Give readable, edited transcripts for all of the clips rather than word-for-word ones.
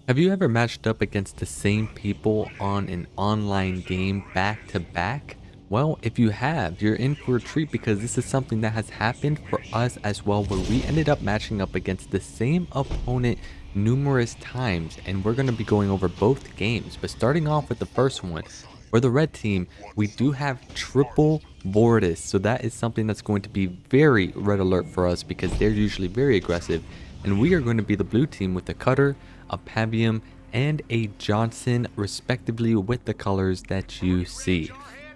Have you ever matched up against the same people on an online game back to back? Well, if you have, you're in for a treat because this is something that has happened for us as well, where we ended up matching up against the same opponent numerous times. And we're going to be going over both games. But starting off with the first one, for the red team, we do have triple Vortis. So that is something that's going to be very red alert for us because they're usually very aggressive. And we are going to be the blue team with the cutter, a Pavium, and a Johnson, respectively, with the colors that you see.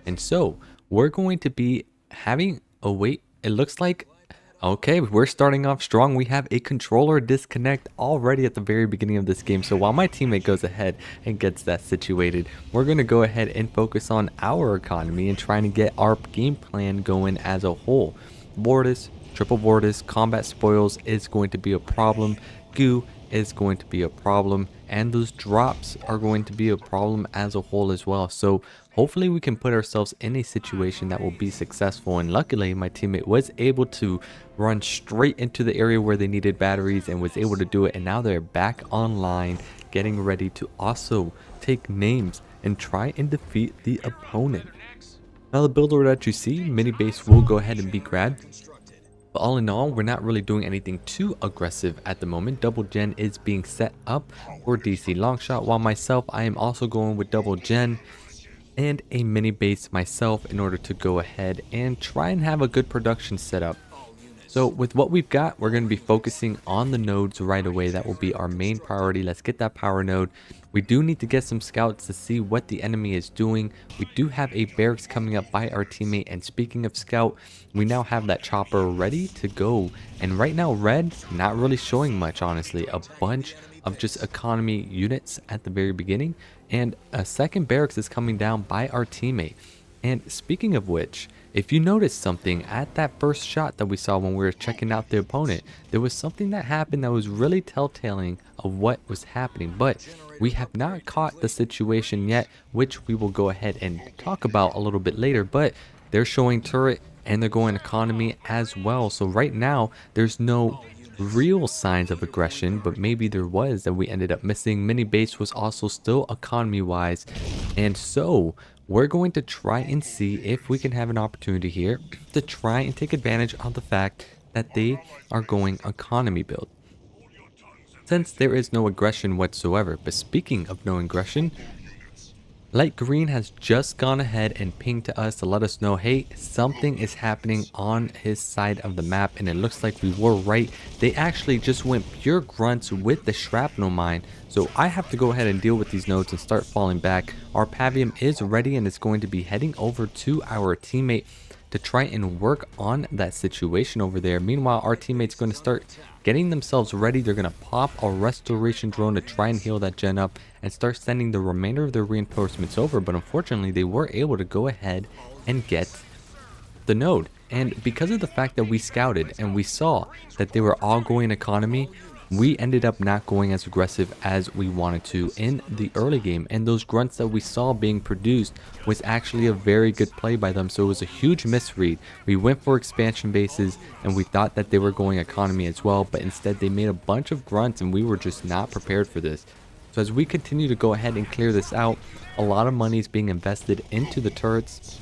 And so we're going to be having, oh wait, it looks like, okay, we're starting off strong. We have a controller disconnect already at the very beginning of this game. So while my teammate goes ahead and gets that situated, we're going to go ahead and focus on our economy and trying to get our game plan going as a whole. Vortis, triple Vortis, combat spoils is going to be a problem. Goo is going to be a problem, and those drops are going to be a problem as a whole as well. So hopefully we can put ourselves in a situation that will be successful, and luckily my teammate was able to run straight into the area where they needed batteries and was able to do it, and now they're back online getting ready to also take names and try and defeat the opponent. Now the build order that you see, mini base will go ahead and be grabbed. But all in all, we're not really doing anything too aggressive at the moment. Double gen is being set up for DC Longshot, while myself, I am also going with double gen and a mini base myself in order to go ahead and try and have a good production setup. So with what we've got, we're going to be focusing on the nodes right away. That will be our main priority. Let's get that power node. We do need to get some scouts to see what the enemy is doing. We do have a barracks coming up by our teammate. And speaking of scout, we now have that chopper ready to go. And right now, red, not really showing much, honestly. A bunch of just economy units at the very beginning. And a second barracks is coming down by our teammate. And speaking of which, if you notice something at that first shot that we saw when we were checking out the opponent, there was something that happened that was really telltale of what was happening. But we have not caught the situation yet, which we will go ahead and talk about a little bit later. But they're showing turret and they're going economy as well. So right now, there's no real signs of aggression, but maybe there was that we ended up missing. Mini base was also still economy wise, and so we're going to try and see if we can have an opportunity here to try and take advantage of the fact that they are going economy build, since there is no aggression whatsoever. But speaking of no aggression, Light Green has just gone ahead and pinged to us to let us know, hey, something is happening on his side of the map, and it looks like we were right. They actually just went pure grunts with the shrapnel mine, so I have to go ahead and deal with these nodes and start falling back. Our Pavium is ready and is going to be heading over to our teammate to try and work on that situation over there. Meanwhile, our teammate's going to start getting themselves ready. They're going to pop a restoration drone to try and heal that gen up and start sending the remainder of their reinforcements over. But unfortunately, they were able to go ahead and get the node. And because of the fact that we scouted and we saw that they were all going economy, we ended up not going as aggressive as we wanted to in the early game, and those grunts that we saw being produced was actually a very good play by them. So it was a huge misread. We went for expansion bases and we thought that they were going economy as well, but instead they made a bunch of grunts and we were just not prepared for this. So as we continue to go ahead and clear this out, a lot of money is being invested into the turrets,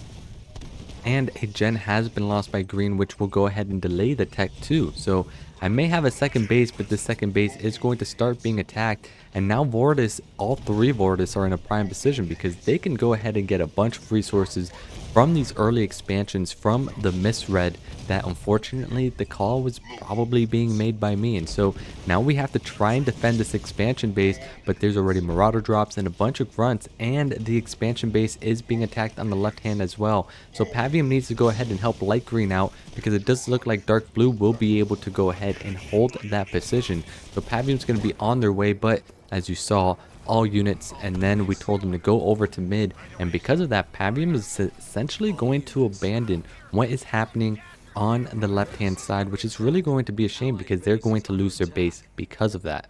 and a gen has been lost by green, which will go ahead and delay the tech too. So I may have a second base, but this second base is going to start being attacked. And now Vortis, all three Vortis are in a prime position because they can go ahead and get a bunch of resources from these early expansions from the misread that unfortunately the call was probably being made by me. And so now we have to try and defend this expansion base, but there's already marauder drops and a bunch of grunts, and the expansion base is being attacked on the left hand as well. So Pavium needs to go ahead and help light green out because it does look like dark blue will be able to go ahead and hold that position. So Pavium's going to be on their way, but as you saw, all units, and then we told them to go over to mid, and because of that, Pavium is essentially going to abandon what is happening on the left hand side, which is really going to be a shame because they're going to lose their base because of that.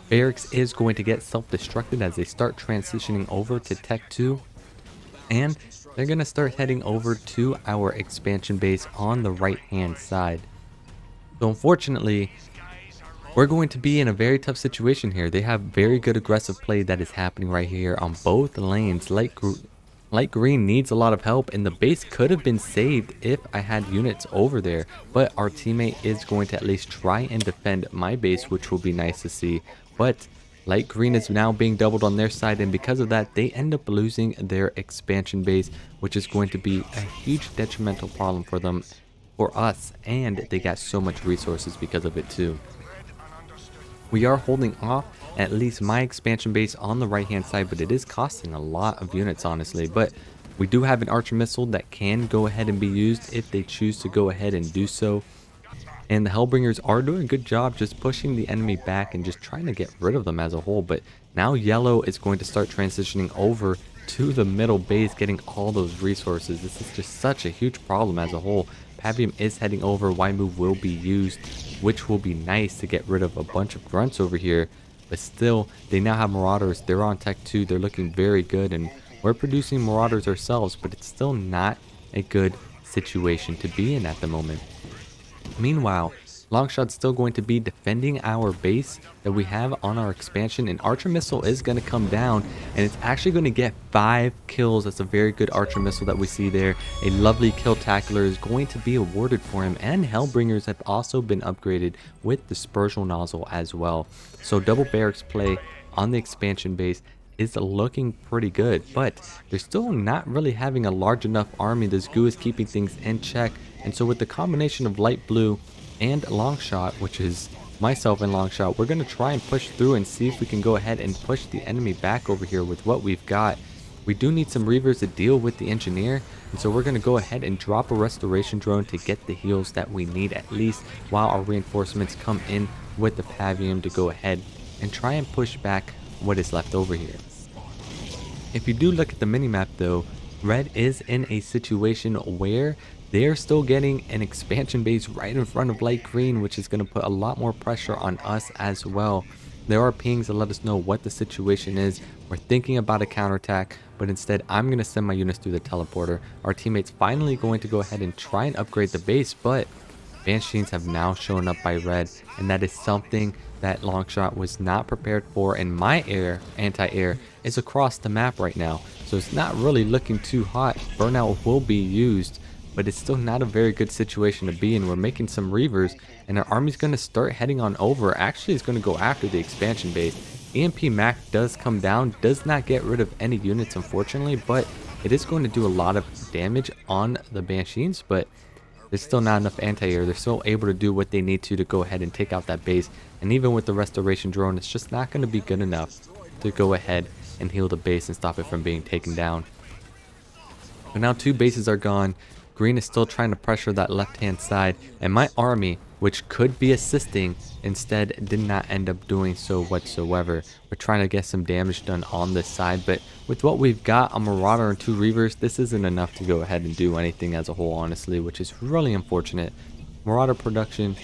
Barracks is going to get self-destructed as they start transitioning over to Tech 2, and they're going to start heading over to our expansion base on the right hand side. So unfortunately, we're going to be in a very tough situation here. They have very good aggressive play that is happening right here on both lanes. Light green needs a lot of help, and the base could have been saved if I had units over there. But our teammate is going to at least try and defend my base, which will be nice to see. But light green is now being doubled on their side, and because of that, they end up losing their expansion base, which is going to be a huge detrimental problem for them, for us, and they got so much resources because of it too. We are holding off at least my expansion base on the right hand side, but it is costing a lot of units, honestly. But we do have an archer missile that can go ahead and be used if they choose to go ahead and do so. And the Hellbringers are doing a good job just pushing the enemy back and just trying to get rid of them as a whole. But now yellow is going to start transitioning over to the middle base, getting all those resources. This is just such a huge problem as a whole. Pavium is heading over. Y move will be used, which will be nice to get rid of a bunch of grunts over here. But still, they now have Marauders. They're on Tech 2. They're looking very good, and we're producing Marauders ourselves, but it's still not a good situation to be in at the moment. Meanwhile, Longshot's still going to be defending our base that we have on our expansion, and Archer Missile is going to come down, and it's actually going to get 5 kills. That's a very good Archer Missile that we see there. A lovely kill tackler is going to be awarded for him, and Hellbringers have also been upgraded with the Dispersal Nozzle as well. So double barracks play on the expansion base is looking pretty good, but they're still not really having a large enough army. This goo is keeping things in check, and so with the combination of light blue and Longshot, which is myself and Longshot, we're going to try and push through and see if we can go ahead and push the enemy back over here with what we've got. We do need some Reavers to deal with the engineer, and so we're going to go ahead and drop a restoration drone to get the heals that we need, at least while our reinforcements come in with the Pavium to go ahead and try and push back what is left over here. If you do look at the minimap though, red is in a situation where they're still getting an expansion base right in front of light green, which is going to put a lot more pressure on us as well. There are pings that let us know what the situation is. We're thinking about a counterattack, but instead I'm going to send my units through the teleporter. Our teammates finally going to go ahead and try and upgrade the base, but Banshees have now shown up by red, and that is something that Longshot was not prepared for, and my anti-air is across the map right now, so it's not really looking too hot. Burnout will be used, but it's still not a very good situation to be in. We're making some Reavers, and our army's going to start heading on over. Actually, it's going to go after the expansion base. EMP Mac does come down, does not get rid of any units, unfortunately, but it is going to do a lot of damage on the Banshees, but there's still not enough anti-air. They're still able to do what they need to go ahead and take out that base, and even with the restoration drone, it's just not going to be good enough to go ahead and heal the base and stop it from being taken down. But now 2 bases are gone. Green is still trying to pressure that left-hand side, and my army, which could be assisting, instead did not end up doing so whatsoever. We're trying to get some damage done on this side, but with what we've got, a Marauder and 2 Reavers, this isn't enough to go ahead and do anything as a whole, honestly, which is really unfortunate. Marauder production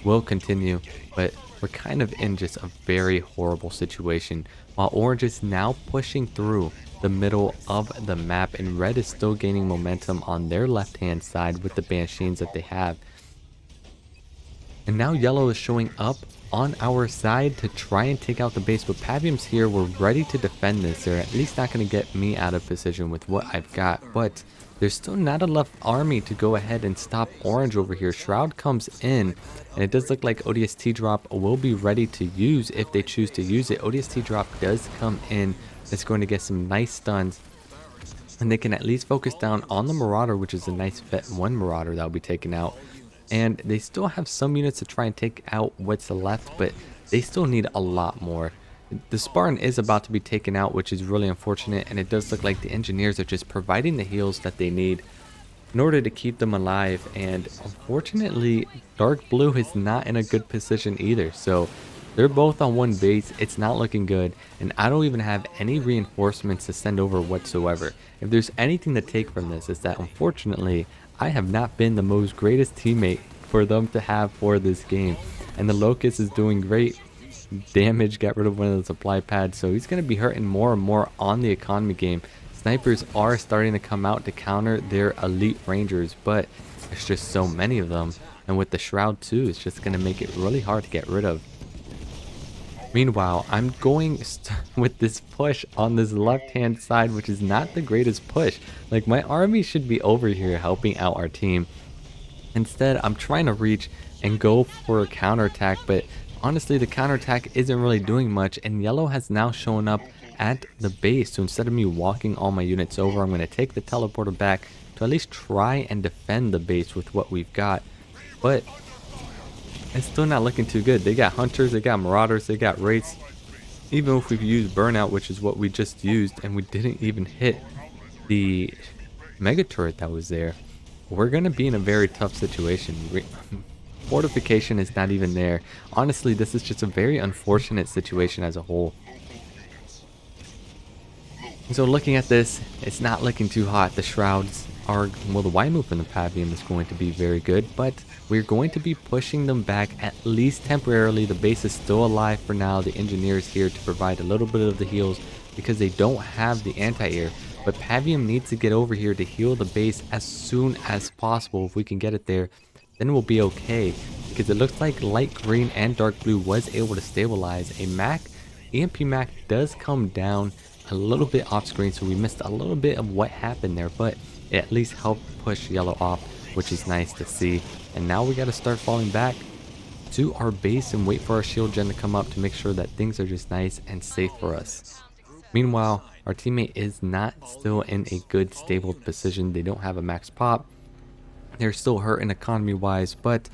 will continue, but we're kind of in just a very horrible situation. While orange is now pushing through the middle of the map, and red is still gaining momentum on their left hand side with the Banshees that they have. And now yellow is showing up on our side to try and take out the base, but Pavium's here. We're ready to defend this. They're at least not going to get me out of position with what I've got, but there's still not enough army to go ahead and stop orange over here. Shroud comes in, and it does look like ODST drop will be ready to use if they choose to use it. ODST drop does come in. It's going to get some nice stuns, and they can at least focus down on the Marauder, which is a nice vet 1 Marauder that will be taken out. And they still have some units to try and take out what's left, but they still need a lot more. The Spartan is about to be taken out, which is really unfortunate, and it does look like the engineers are just providing the heals that they need in order to keep them alive. And unfortunately, dark blue is not in a good position either, so they're both on 1 base. It's not looking good, and I don't even have any reinforcements to send over whatsoever. If there's anything to take from this, is that unfortunately I have not been the most greatest teammate for them to have for this game, and the Locust is doing great damage. Got rid of one of the supply pads, so he's going to be hurting more and more on the economy game. Snipers are starting to come out to counter their elite rangers, but there's just so many of them, and with the Shroud too, it's just going to make it really hard to get rid of. Meanwhile, I'm going with this push on this left-hand side, which is not the greatest push. Like, my army should be over here helping out our team. Instead, I'm trying to reach and go for a counterattack, but honestly, the counterattack isn't really doing much, and yellow has now shown up at the base. So instead of me walking all my units over, I'm going to take the teleporter back to at least try and defend the base with what we've got. But it's still not looking too good. They got hunters, they got marauders, they got wraiths. Even if we've used burnout, which is what we just used, and we didn't even hit the mega turret that was there, we're gonna be in a very tough situation. Fortification is not even there. Honestly, this is just a very unfortunate situation as a whole. So looking at this, it's not looking too hot. The shrouds are, well, the Y move from the Pavium is going to be very good, but we're going to be pushing them back at least temporarily. The base is still alive for now. The engineer's here to provide a little bit of the heals because they don't have the anti-air. But Pavium needs to get over here to heal the base as soon as possible. If we can get it there, then we'll be okay. Because it looks like light green and dark blue was able to stabilize. A Mac, EMP Mac does come down a little bit off screen, so we missed a little bit of what happened there, but it at least helped push yellow off, which is nice to see. And now we got to start falling back to our base and wait for our shield gen to come up to make sure that things are just nice and safe for us. Meanwhile, our teammate is not still in a good stable position. They don't have a max pop. They're still hurting economy wise, but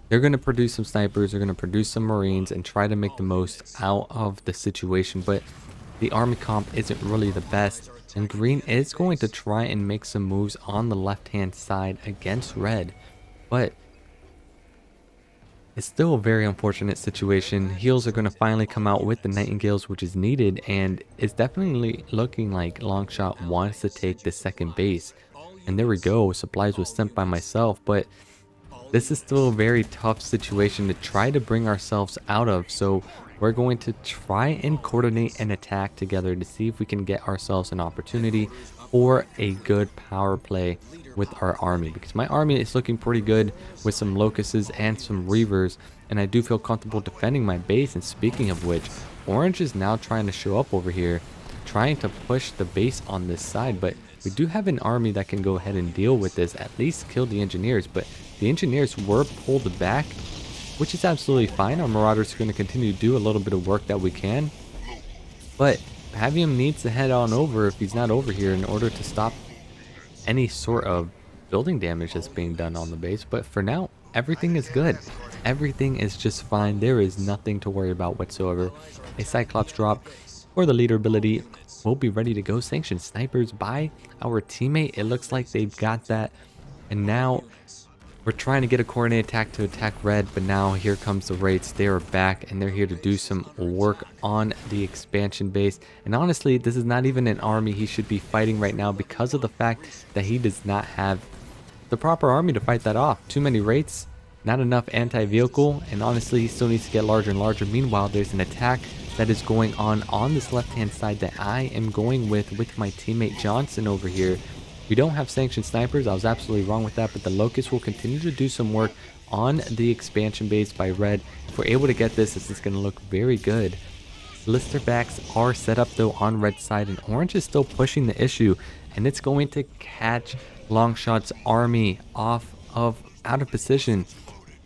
they're going to produce some snipers, they're going to produce some marines and try to make the most out of the situation. But the army comp isn't really the best, and green is going to try and make some moves on the left hand side against red, but it's still a very unfortunate situation. Heals are going to finally come out with the Nightingales, which is needed, and it's definitely looking like Longshot wants to take the second base. And there we go, supplies was sent by myself, but this is still a very tough situation to try to bring ourselves out of. So we're going to try and coordinate an attack together to see if we can get ourselves an opportunity for a good power play with our army, because my army is looking pretty good with some locusts and some reavers, and I do feel comfortable defending my base. And speaking of which, orange is now trying to show up over here, trying to push the base on this side, but we do have an army that can go ahead and deal with this, at least kill the engineers. But the engineers were pulled back, which is absolutely fine. Our marauders are going to continue to do a little bit of work that we can, but Pavium needs to head on over if he's not over here in order to stop any sort of building damage that's being done on the base. But for now, everything is good. Everything is just fine. There is nothing to worry about whatsoever. A Cyclops drop for the leader ability will be ready to go. Sanctioned snipers by our teammate. It looks like they've got that, and now we're trying to get a coordinated attack to attack red, but now here comes the Wraiths. They are back, and they're here to do some work on the expansion base. And honestly, this is not even an army he should be fighting right now, because of the fact that he does not have the proper army to fight that off. Too many Wraiths, not enough anti-vehicle, and honestly, he still needs to get larger and larger. Meanwhile, there's an attack that is going on this left-hand side that I am going with my teammate Johnson over here. We don't have sanctioned snipers. I was absolutely wrong with that, but the Locust will continue to do some work on the expansion base by red. If we're able to get this is going to look very good. Blisterbacks are set up though on red side, and orange is still pushing the issue, and it's going to catch Longshot's army out of position.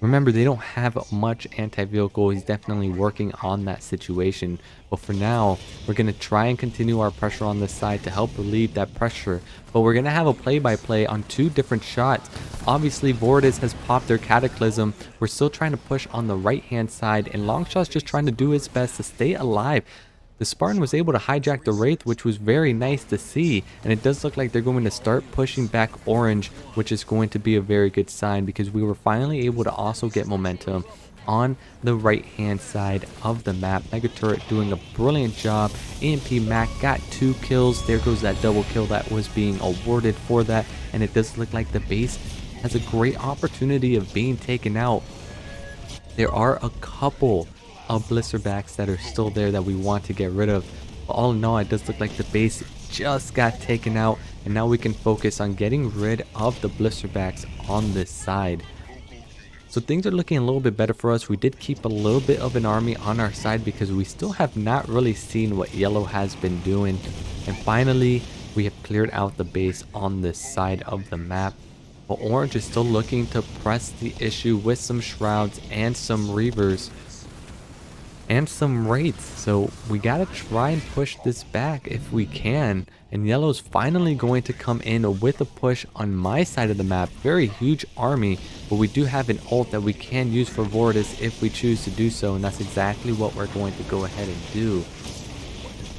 Remember, they don't have much anti-vehicle. He's definitely working on that situation. But for now, we're going to try and continue our pressure on this side to help relieve that pressure. But we're going to have a play-by-play on two different shots. Obviously, Vortis has popped their Cataclysm. We're still trying to push on the right-hand side, and Longshot's just trying to do his best to stay alive. The Spartan was able to hijack the Wraith, which was very nice to see, and it does look like they're going to start pushing back orange, which is going to be a very good sign, because we were finally able to also get momentum on the right hand side of the map. Mega Turret doing a brilliant job. EMP Mac got 2 kills. There goes that double kill that was being awarded for that, and it does look like the base has a great opportunity of being taken out. There are a couple of blisterbacks that are still there that we want to get rid of, but all in all, it does look like the base just got taken out, and now we can focus on getting rid of the blisterbacks on this side. So things are looking a little bit better for us. We did keep a little bit of an army on our side because we still have not really seen what yellow has been doing. And finally, we have cleared out the base on this side of the map. But orange is still looking to press the issue with some shrouds and some reavers and some wraiths. So we gotta try and push this back if we can. And yellow's finally going to come in with a push on my side of the map. Very huge army, but we do have an ult that we can use for Vortis if we choose to do so, and that's exactly what we're going to go ahead and do.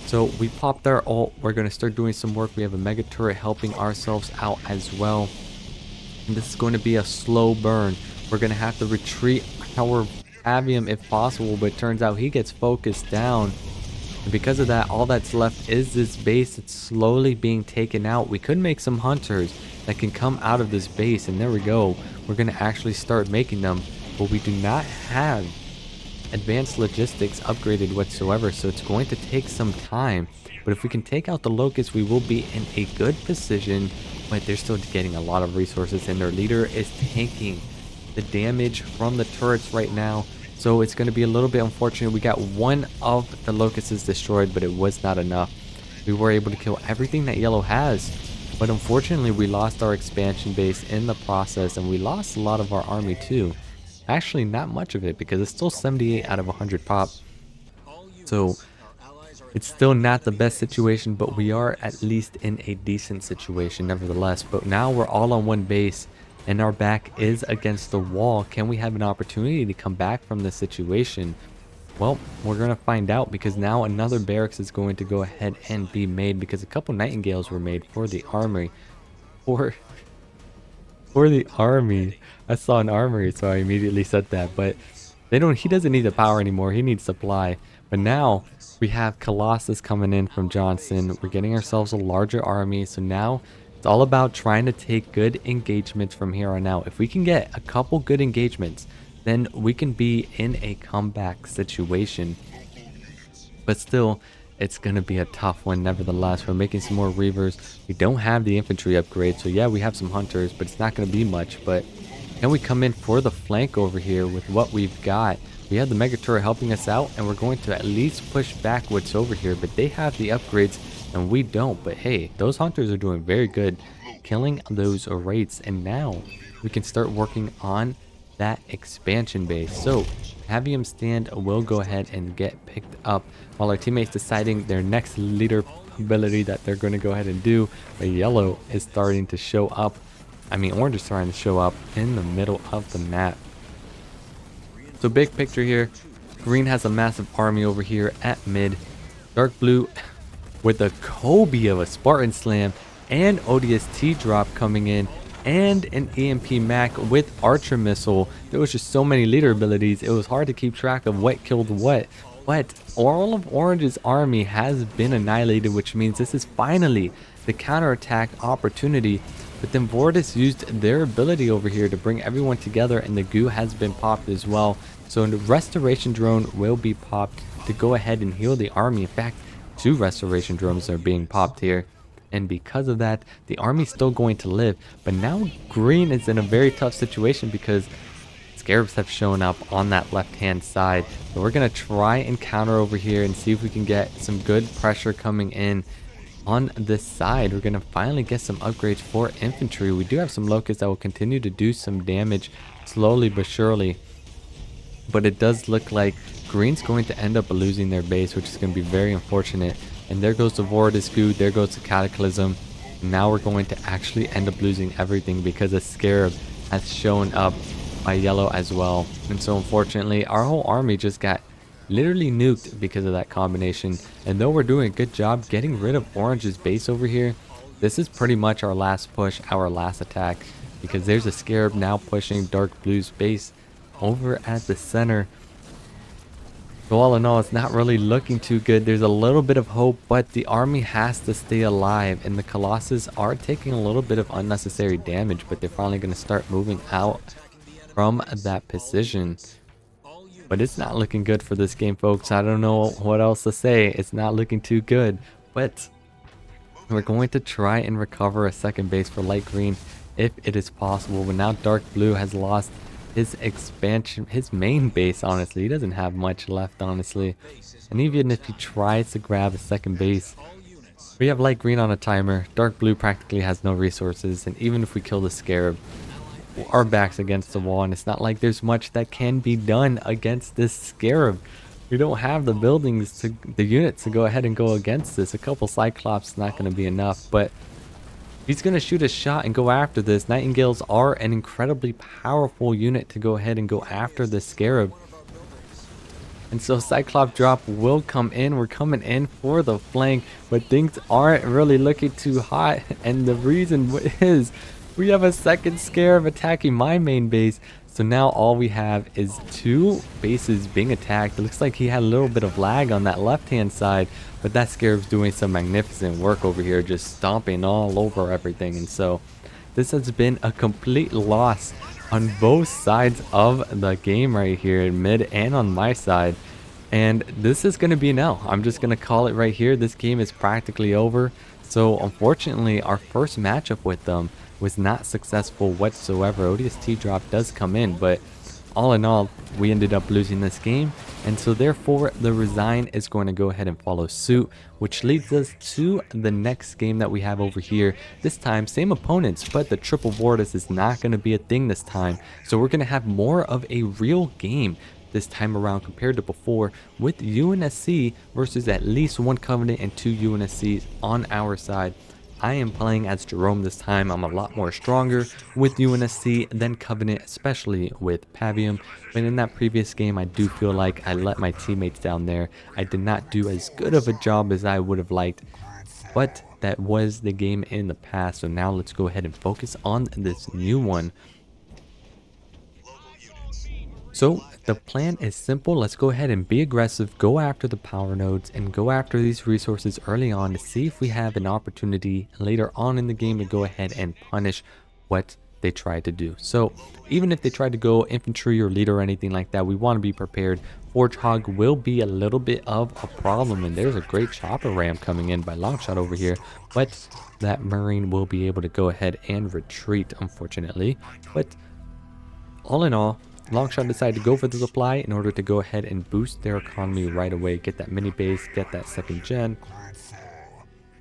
So we popped our ult. We're going to start doing some work. We have a mega turret helping ourselves out as well, and this is going to be a slow burn. We're going to have to retreat our Avium if possible, but it turns out he gets focused down, and because of that, all that's left is this base that's slowly being taken out. We could make some hunters that can come out of this base, and there we go. We're going to actually start making them, but we do not have advanced logistics upgraded whatsoever, so it's going to take some time. But if we can take out the locusts, we will be in a good position, but they're still getting a lot of resources, and their leader is tanking the damage from the turrets right now. So it's going to be a little bit unfortunate. We got one of the locusts destroyed, but it was not enough. We were able to kill everything that yellow has, but unfortunately we lost our expansion base in the process, and we lost a lot of our army too. Actually, not much of it, because it's still 78 out of 100 pop. So it's still not the best situation, but we are at least in a decent situation nevertheless. But now we're all on one base, and our back is against the wall. Can we have an opportunity to come back from this situation? Well, we're going to find out, because now another barracks is going to go ahead and be made, because a couple nightingales were made for the armory. For the army. I saw an armory, so I immediately said that, but he doesn't need the power anymore. He needs supply. But now we have Colossus coming in from Johnson. We're getting ourselves a larger army, so now it's all about trying to take good engagements from here on out. If we can get a couple good engagements, then we can be in a comeback situation. But still, it's going to be a tough one nevertheless. We're making some more reavers. We don't have the infantry upgrade, so yeah, we have some hunters, but it's not going to be much. But can we come in for the flank over here with what we've got? We have the mega turret helping us out, and we're going to at least push back what's over here, but they have the upgrades and we don't. But hey, those hunters are doing very good killing those wraiths, and now we can start working on that expansion base. So Avium stand will go ahead and get picked up while our teammates deciding their next leader ability that they're going to go ahead and do. But yellow is starting to show up. I mean, orange is starting to show up in the middle of the map. So big picture here, green has a massive army over here at mid. Dark blue with a Kobe of a Spartan Slam and ODST drop coming in, and an EMP Mac with Archer Missile. There was just so many leader abilities, it was hard to keep track of what killed what. But all of Orange's army has been annihilated, which means this is finally the counterattack opportunity. But then Vortis used their ability over here to bring everyone together, and the goo has been popped as well. So the restoration drone will be popped to go ahead and heal the army. In fact, 2 restoration drones are being popped here. And because of that, the army's still going to live. But now green is in a very tough situation because Scarabs have shown up on that left-hand side. So we're going to try and counter over here and see if we can get some good pressure coming in on this side. We're going to finally get some upgrades for infantry. We do have some locusts that will continue to do some damage slowly but surely. But it does look like green's going to end up losing their base, which is going to be very unfortunate. And there goes the Vortis goo, there goes the Cataclysm. Now we're going to actually end up losing everything because a Scarab has shown up by yellow as well. And so unfortunately, our whole army just got literally nuked because of that combination. And though we're doing a good job getting rid of orange's base over here, this is pretty much our last push, our last attack, because there's a Scarab now pushing dark blue's base over at the center. So all in all, it's not really looking too good. There's a little bit of hope, but the army has to stay alive, and the Colossus are taking a little bit of unnecessary damage, but they're finally going to start moving out from that position. But it's not looking good for this game, folks. I don't know what else to say. It's not looking too good, but we're going to try and recover a second base for light green if it is possible. But now dark blue has lost his expansion, his main base, honestly. He doesn't have much left, honestly. And even if he tries to grab a second base, we have light green on a timer. Dark blue practically has no resources. And even if we kill the scarab, our back's against the wall. And it's not like there's much that can be done against this scarab. We don't have the buildings to the units to go ahead and go against this. A couple cyclops is not going to be enough. But he's going to shoot a shot and go after this. Nightingales are an incredibly powerful unit to go ahead and go after the scarab. And so Cyclops drop will come in. We're coming in for the flank, but things aren't really looking too hot. And the reason is we have a second scarab attacking my main base. So now all we have is two bases being attacked. It looks like he had a little bit of lag on that left-hand side, but that scarab's doing some magnificent work over here, just stomping all over everything. And so this has been a complete loss on both sides of the game right here in mid and on my side. And this is going to be an L. I'm just going to call it right here. This game is practically over. So unfortunately, our first matchup with them was not successful whatsoever. ODST drop does come in, but all in all, we ended up losing this game. And so therefore, the Resign is going to go ahead and follow suit, which leads us to the next game that we have over here. This time, same opponents, but the triple Vortis is not going to be a thing this time. So we're going to have more of a real game this time around compared to before, with UNSC versus at least one Covenant and two UNSCs on our side. I am playing as Jerome this time. I'm a lot more stronger with UNSC than Covenant, especially with Pavium. But in that previous game, I do feel like I let my teammates down there. I did not do as good of a job as I would have liked, but that was the game in the past. So now let's go ahead and focus on this new one. So the plan is simple. Let's go ahead and be aggressive, go after the power nodes, and go after these resources early on to see if we have an opportunity later on in the game to go ahead and punish what they tried to do. So even if they try to go infantry or leader or anything like that, we want to be prepared. Forge Hog will be a little bit of a problem, and there's a great chopper ram coming in by Longshot over here, but that Marine will be able to go ahead and retreat, unfortunately. But all in all, Longshot decided to go for the supply in order to go ahead and boost their economy right away, get that mini base, get that second gen.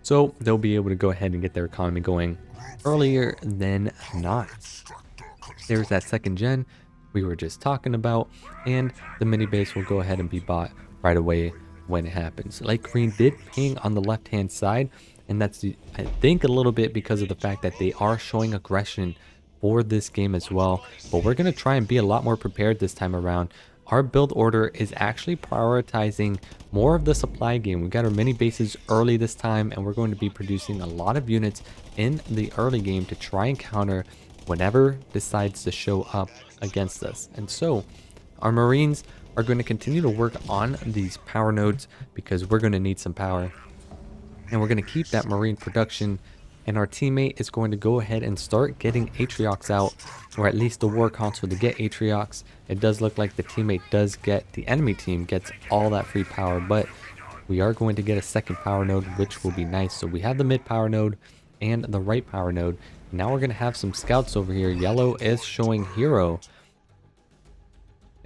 So they'll be able to go ahead and get their economy going earlier than not. There's that second gen we were just talking about, and the mini base will go ahead and be bought right away when it happens. Light green did ping on the left hand side, and that's, I think, a little bit because of the fact that they are showing aggression for this game as well. But we're going to try and be a lot more prepared this time around. Our build order is actually prioritizing more of the supply game. We got our mini bases early this time, and we're going to be producing a lot of units in the early game to try and counter whatever decides to show up against us. And so our Marines are going to continue to work on these power nodes because we're going to need some power, and we're going to keep that Marine production. And our teammate is going to go ahead and start getting Atriox out, or at least the war console to get Atriox. It does look like the teammate does get, the enemy team gets all that free power, but we are going to get a second power node, which will be nice. So we have the mid power node and the right power node. Now we're going to have some scouts over here. Yellow is showing hero.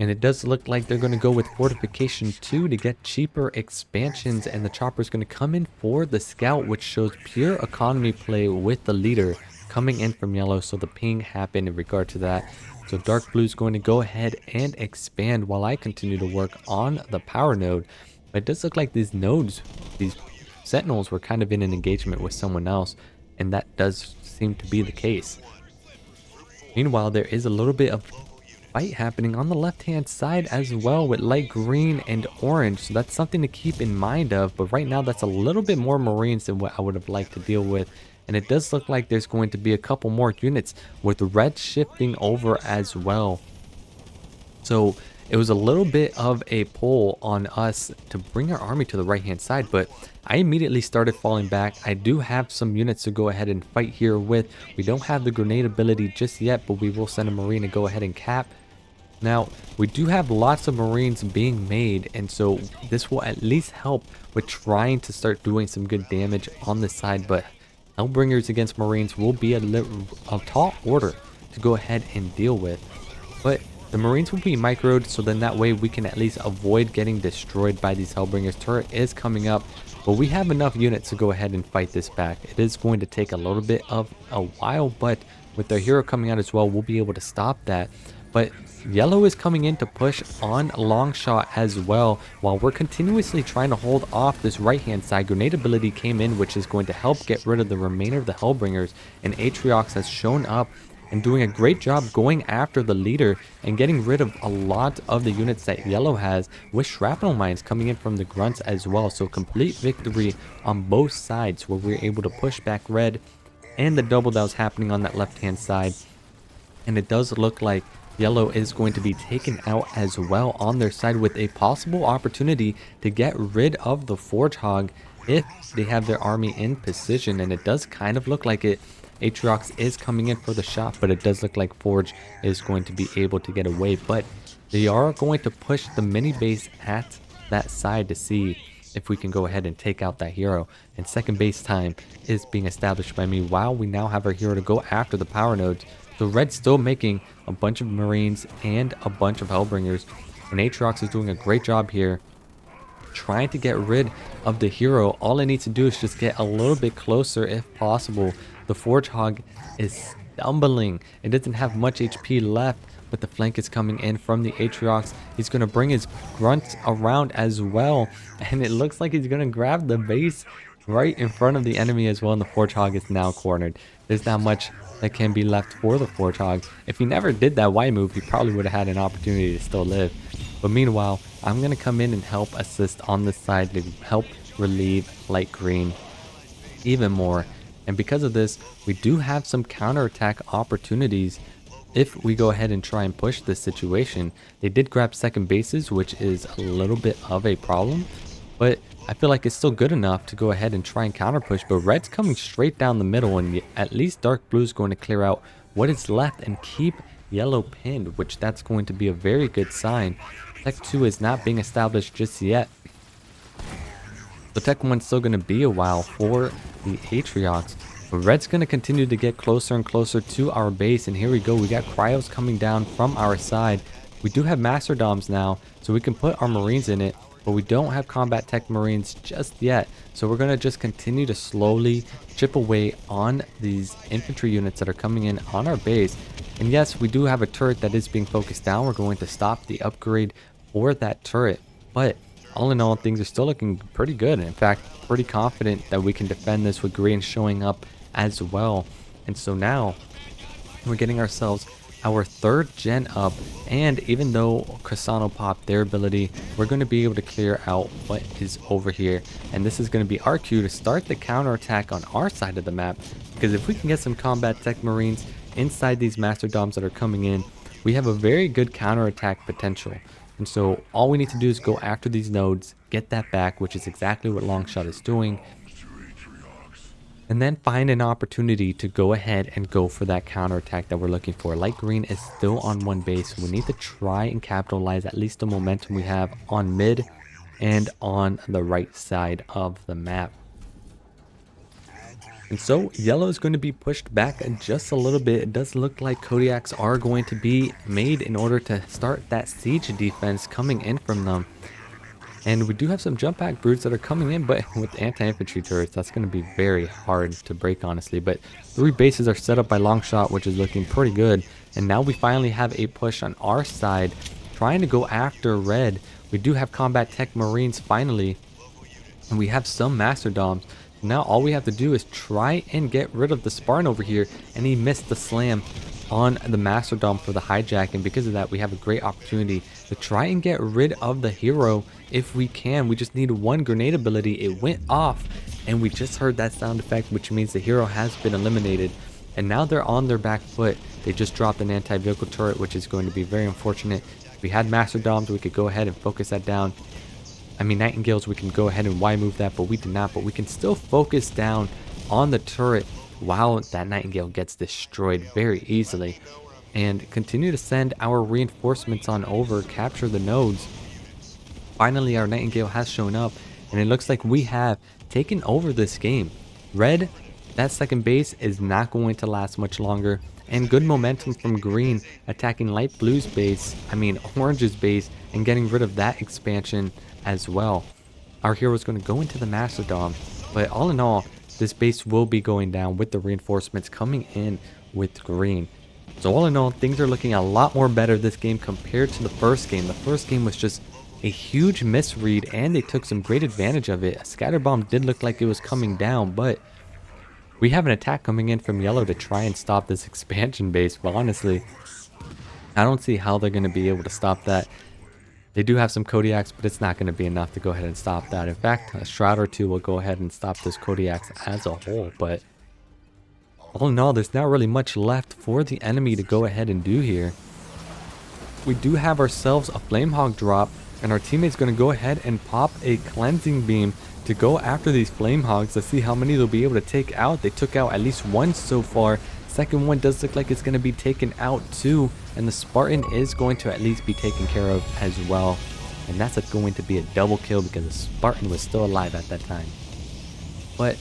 And it does look like they're going to go with Fortification 2 to get cheaper expansions. And the chopper is going to come in for the scout, which shows pure economy play with the leader coming in from yellow. So the ping happened in regard to that. So dark blue is going to go ahead and expand while I continue to work on the power node. But it does look like these nodes, these sentinels, were kind of in an engagement with someone else. And that does seem to be the case. Meanwhile, there is a little bit of fight happening on the left hand side as well with light green and orange, so that's something to keep in mind of. But right now that's a little bit more Marines than what I would have liked to deal with, and it does look like there's going to be a couple more units with red shifting over as well. So it was a little bit of a pull on us to bring our army to the right hand side, but I immediately started falling back. I do have some units to go ahead and fight here with. We don't have the grenade ability just yet, but we will send a Marine to go ahead and cap. Now, we do have lots of Marines being made, and so this will at least help with trying to start doing some good damage on the side. But Hellbringers against Marines will be a tall order to go ahead and deal with. But The Marines will be microed, so then that way we can at least avoid getting destroyed by these Hellbringers. Turret is coming up, but we have enough units to go ahead and fight this back. It is going to take a little bit of a while, but with their hero coming out as well, we'll be able to stop that. But yellow is coming in to push on Longshot as well, while we're continuously trying to hold off this right hand side. Grenade ability came in, which is going to help get rid of the remainder of the Hellbringers, and Atriox has shown up and doing a great job going after the leader and getting rid of a lot of the units that yellow has, with shrapnel mines coming in from the grunts as well. So complete victory on both sides, where we're able to push back red and the double that was happening on that left hand side. And it does look like yellow is going to be taken out as well on their side, with a possible opportunity to get rid of the Forge Hog if they have their army in position. And it does kind of look like it. Atriox is coming in for the shot, but it does look like Forge is going to be able to get away. But they are going to push the mini base at that side to see if we can go ahead and take out that hero. And second base time is being established by me while we now have our hero to go after the power nodes. So red's still making a bunch of Marines and a bunch of Hellbringers, and Atriox is doing a great job here trying to get rid of the hero. All it needs to do is just get a little bit closer if possible. The Forge Hog is stumbling. It doesn't have much HP left, but the flank is coming in from the Atriox. He's going to bring his grunts around as well, and it looks like he's going to grab the base right in front of the enemy as well, and the Forge Hog is now cornered. There's not much that can be left for the Forge Hog. If he never did that Y move, he probably would have had an opportunity to still live. But meanwhile, I'm going to come in and help assist on this side to help relieve light green even more. And because of this, we do have some counterattack opportunities if we go ahead and try and push this situation. They did grab second bases, which is a little bit of a problem, but I feel like it's still good enough to go ahead and try and counter push. But red's coming straight down the middle, and at least dark blue is going to clear out what is left and keep yellow pinned, which that's going to be a very good sign. Tech 2 is not being established just yet. So Tech 1's still going to be a while for the Atriox. But red's going to continue to get closer and closer to our base. And here we go. We got Cryos coming down from our side. We do have Master Doms now, so we can put our Marines in it. But we don't have Combat Tech Marines just yet. So we're going to just continue to slowly chip away on these infantry units that are coming in on our base. And yes, we do have a turret that is being focused down. We're going to stop the upgrade for that turret. But all in all, things are still looking pretty good. In fact, pretty confident that we can defend this with green showing up as well. And so now we're getting ourselves our third gen up, and even though Cassano popped their ability, we're going to be able to clear out what is over here. And this is going to be our cue to start the counterattack on our side of the map, because if we can get some Combat Tech Marines inside these Master Doms that are coming in, we have a very good counterattack potential. And so all we need to do is go after these nodes, get that back, which is exactly what Longshot is doing, and then find an opportunity to go ahead and go for that counterattack that we're looking for. Light green is still on one base. We need to try and capitalize at least the momentum we have on mid and on the right side of the map. And so yellow is going to be pushed back just a little bit. It does look like Kodiaks are going to be made in order to start that siege defense coming in from them. And we do have some jump pack brutes that are coming in, but with anti-infantry turrets, that's going to be very hard to break, honestly. But 3 bases are set up by Longshot, which is looking pretty good. And now we finally have a push on our side, trying to go after red. We do have Combat Tech Marines finally, and we have some Master Doms. Now all we have to do is try and get rid of the Spartan over here, and he missed the slam on the Master Dom for the hijack, and because of that we have a great opportunity to try and get rid of the hero if we can. We just need one grenade ability. It went off and we just heard that sound effect, which means the hero has been eliminated, and now they're on their back foot. They just dropped an anti-vehicle turret, which is going to be very unfortunate. If we had Master Doms, we could go ahead and focus that down. I mean, Nightingales, we can go ahead and Y move that, but we did not. But we can still focus down on the turret while that Nightingale gets destroyed very easily, and continue to send our reinforcements on over, capture the nodes. Finally, our Nightingale has shown up, and it looks like we have taken over this game. Red, that second base is not going to last much longer. and good momentum from green attacking light blue's base, orange's base, and getting rid of that expansion as well. Our hero is going to go into the Mastodon, but all in all, this base will be going down with the reinforcements coming in with green. So all in all, things are looking a lot more better this game compared to the first game. The first game was just a huge misread, and they took some great advantage of it. A scatter bomb did look like it was coming down, but we have an attack coming in from yellow to try and stop this expansion base. But honestly, I don't see how they're going to be able to stop that. They do have some Kodiaks, but it's not going to be enough to go ahead and stop that. In fact, a Shroud or two will go ahead and stop this Kodiaks as a whole. But all in all, there's not really much left for the enemy to go ahead and do here. We do have ourselves a Flamehawk drop, and our teammate's going to go ahead and pop a Cleansing Beam to go after these Flamehogs to see how many they'll be able to take out. They took out at least one so far. Second one does look like it's going to be taken out too, and the Spartan is going to at least be taken care of as well. And that's going to be a double kill because the Spartan was still alive at that time. But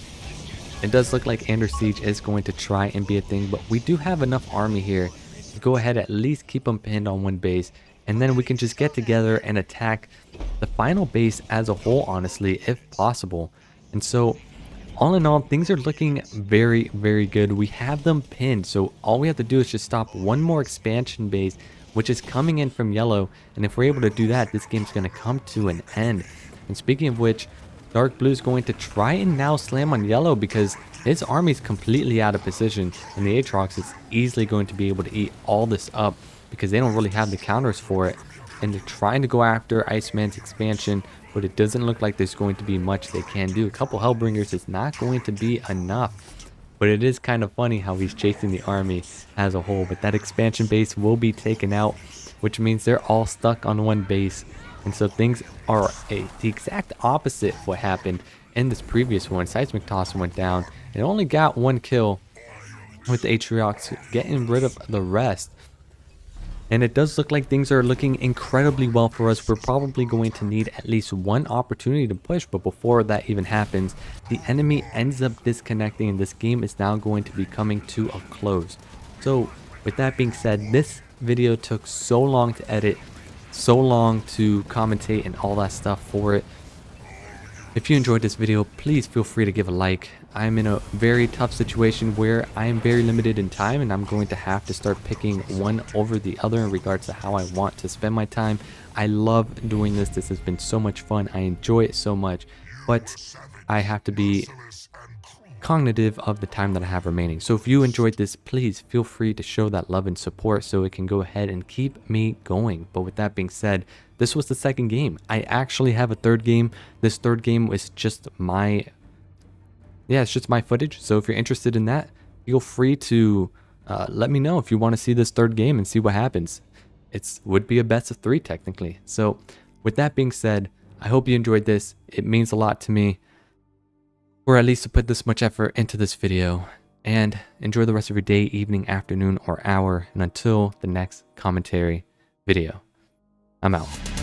it does look like Ender Siege is going to try and be a thing, but we do have enough army here to go ahead at least keep them pinned on one base, and then we can just get together and attack the final base as a whole, honestly, if possible. And so all in all, things are looking very, very good. We have them pinned, so all we have to do is just stop one more expansion base, which is coming in from yellow, and if we're able to do that, this game's going to come to an end. And speaking of which, Dark Blue is going to try and now slam on yellow because his army is completely out of position, and the Aatrox is easily going to be able to eat all this up because they don't really have the counters for it. And they're trying to go after Iceman's expansion, but it doesn't look like there's going to be much they can do. A couple Hellbringers is not going to be enough, but it is kind of funny how he's chasing the army as a whole. But that expansion base will be taken out, which means they're all stuck on one base. And so things are the exact opposite of what happened in this previous one. Seismic Toss went down and only got one kill, with the Aatrox getting rid of the rest. And it does look like things are looking incredibly well for us. We're probably going to need at least one opportunity to push, but before that even happens, the enemy ends up disconnecting and this game is now going to be coming to a close. So with that being said, this video took so long to edit, so long to commentate and all that stuff for it. If you enjoyed this video, please feel free to give a like. I'm in a very tough situation where I am very limited in time, and I'm going to have to start picking one over the other in regards to how I want to spend my time. I love doing this. This has been so much fun. I enjoy it so much, but I have to be cognitive of the time that I have remaining. So if you enjoyed this, please feel free to show that love and support so it can go ahead and keep me going. But with that being said, this was the second game. I actually have a third game. This third game was just my it's just my footage. So if you're interested in that, feel free to let me know if you want to see this third game and see what happens. It would be a best of 3 technically. So with that being said, I hope you enjoyed this. It means a lot to me, or at least to put this much effort into this video. And enjoy the rest of your day, evening, afternoon, or hour. And until the next commentary video, I'm out.